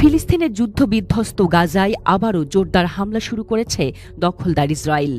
ফিলিস্তিনের যুদ্ধবিধ্বস্ত গাজায় আবারও জোরদার হামলা শুরু করেছে দখলদার ইসরায়েল।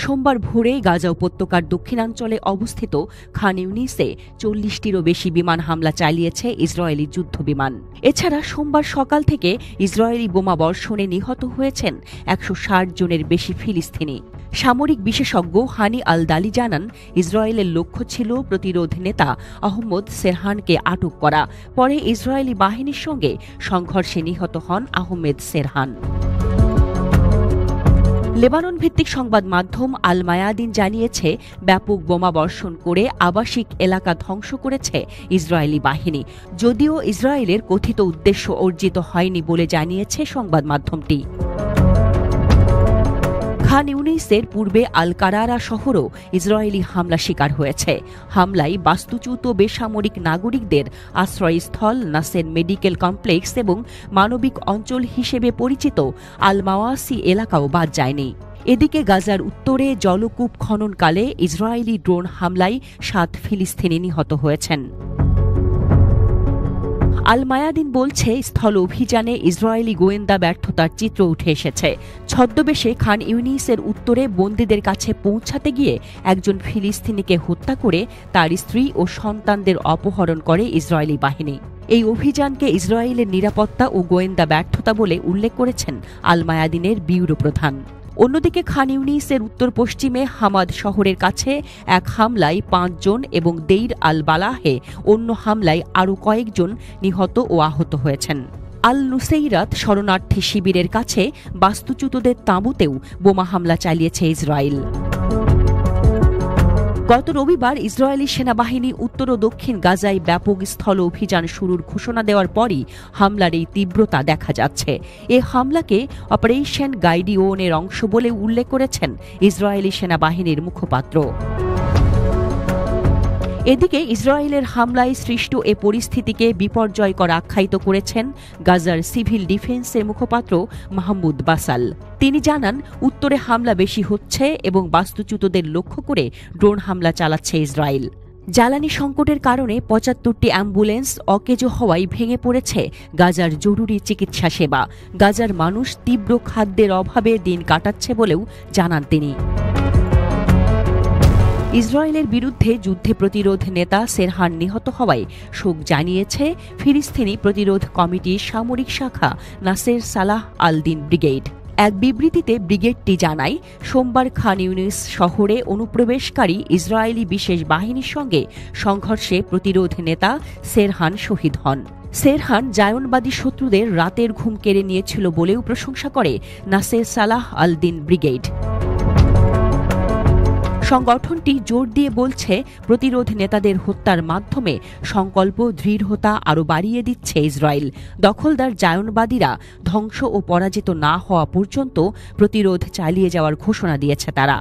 সোমবার ভোরে গাজা উপত্যকার দক্ষিণাঞ্চলে অবস্থিত খান ইউনিসে ৪০টিরও বেশি বিমান হামলা চালিয়েছে ইসরায়েলি যুদ্ধবিমান। এছাড়া সোমবার সকাল থেকে ইসরায়েলি বোমাবর্ষণে নিহত হয়েছেন ১৬০ জনের বেশি ফিলিস্তিনি। সামরিক বিশেষজ্ঞ হানি আল দালি জানান, ইসরায়েলের লক্ষ্য ছিল প্রতিরোধ নেতা আহমদ সেরহানকে আটক করা। পরে ইসরায়েলি বাহিনীর সঙ্গে সংঘর্ষে নিহত হন আহমেদ সেরহান। লেবানন ভিত্তিক সংবাদ মাধ্যম আল মায়াদিন জানিয়েছে, ব্যাপক বোমাবর্ষণ করে আবাসিক এলাকা ধ্বংস করেছে ইসরায়েলি বাহিনী, যদিও ইসরায়েলের কথিত উদ্দেশ্য অর্জিত হয়নি বলে জানিয়েছে সংবাদ মাধ্যমটি। খান ইউনিসের পূর্বে আল কারারা শহরও ইসরায়েলি হামলা শিকার হয়েছে। হামলায় বাস্তুচ্যুত বেসামরিক নাগরিকদের আশ্রয়স্থল, নাসের মেডিকেল কমপ্লেক্স এবং মানবিক অঞ্চল হিসেবে পরিচিত আল মাওয়াসি এলাকাও বাদ যায়নি। এদিকে গাজার উত্তরে জলকূপ খননকালে ইসরায়েলি ড্রোন হামলায় ৭ ফিলিস্তিনি নিহত হয়েছেন। আল মায়াদিন বলছে, স্থল অভিযানে ইসরায়েলি গোয়েন্দা ব্যর্থতার চিত্র উঠে এসেছে। ছদ্মবেশে খান ইউনিসের উত্তরে বন্দীদের কাছে পৌঁছাতে গিয়ে একজন ফিলিস্তিনিকে হত্যা করে তার স্ত্রী ও সন্তানদের অপহরণ করে ইসরায়েলি বাহিনী। এই অভিযানকে ইসরায়েলের নিরাপত্তা ও গোয়েন্দা ব্যর্থতা বলে উল্লেখ করেছেন আল মায়াদিনের ব্যুরো প্রধান। অন্যদিকে খান ইউনিসের উত্তর পশ্চিমে হামাদ শহরের কাছে এক হামলায় ৫ জন এবং দেইর আল বালাহে অন্য হামলায় আরও কয়েকজন নিহত ও আহত হয়েছেন। আল নুসেইরাত শরণার্থী শিবিরের কাছে বাস্তুচ্যুতদের তাঁবুতেও বোমা হামলা চালিয়েছে ইসরায়েল। গত রবিবার ইসরায়েলি সেনাবাহিনী উত্তর ও দক্ষিণ গাজায় ব্যাপক স্থল অভিযান শুরুর ঘোষণা দেওয়ার পরই হামলার এই তীব্রতা দেখা যাচ্ছে। এ হামলাকে অপারেশন গাইডিওনের অংশ বলে উল্লেখ করেছেন ইসরায়েলি সেনাবাহিনীর মুখপাত্র। এদিকে ইসরায়েলের হামলায় সৃষ্ট এ পরিস্থিতিকে বিপর্যয়কর আখ্যায়িত করেছেন গাজার সিভিল ডিফেন্সের মুখপাত্র মাহমুদ বাসাল। তিনি জানান, উত্তরে হামলা বেশি হচ্ছে এবং বাস্তুচ্যুতদের লক্ষ্য করে ড্রোন হামলা চালাচ্ছে ইসরায়েল। জ্বালানি সংকটের কারণে ৭৫টি অ্যাম্বুলেন্স অকেজো হওয়ায় ভেঙে পড়েছে গাজার জরুরি চিকিৎসা সেবা। গাজার মানুষ তীব্র খাদ্যের অভাবে দিন কাটাচ্ছে বলেও জানান তিনি। ইসরায়েলের বিরুদ্ধে যুদ্ধে প্রতিরোধ নেতা সেরহান নিহত হওয়ায় শোক জানিয়েছে ফিলিস্তিনি প্রতিরোধ কমিটির সামরিক শাখা নাসের সালাহ আল দিন ব্রিগেড। এক বিবৃতিতে ব্রিগেডটি জানায়, সোমবার খান ইউনিস শহরে অনুপ্রবেশকারী ইসরায়েলি বিশেষ বাহিনীর সঙ্গে সংঘর্ষে প্রতিরোধ নেতা সেরহান শহীদ হন। সেরহান জায়নবাদী শত্রুদের রাতের ঘুম কেড়ে নিয়েছিল বলেও প্রশংসা করে নাসের সালাহ আল দিন ব্রিগেড। সংগঠনটি জোর দিয়ে বলছে, প্রতিরোধ নেতাদের হত্যার মাধ্যমে সংকল্প দৃঢ়তা আরও বাড়িয়ে দিচ্ছে ইসরায়েল। দখলদার জায়নবাদীরা ধ্বংস ও পরাজিত না হওয়া পর্যন্ত প্রতিরোধ চালিয়ে যাওয়ার ঘোষণা দিয়েছে তারা।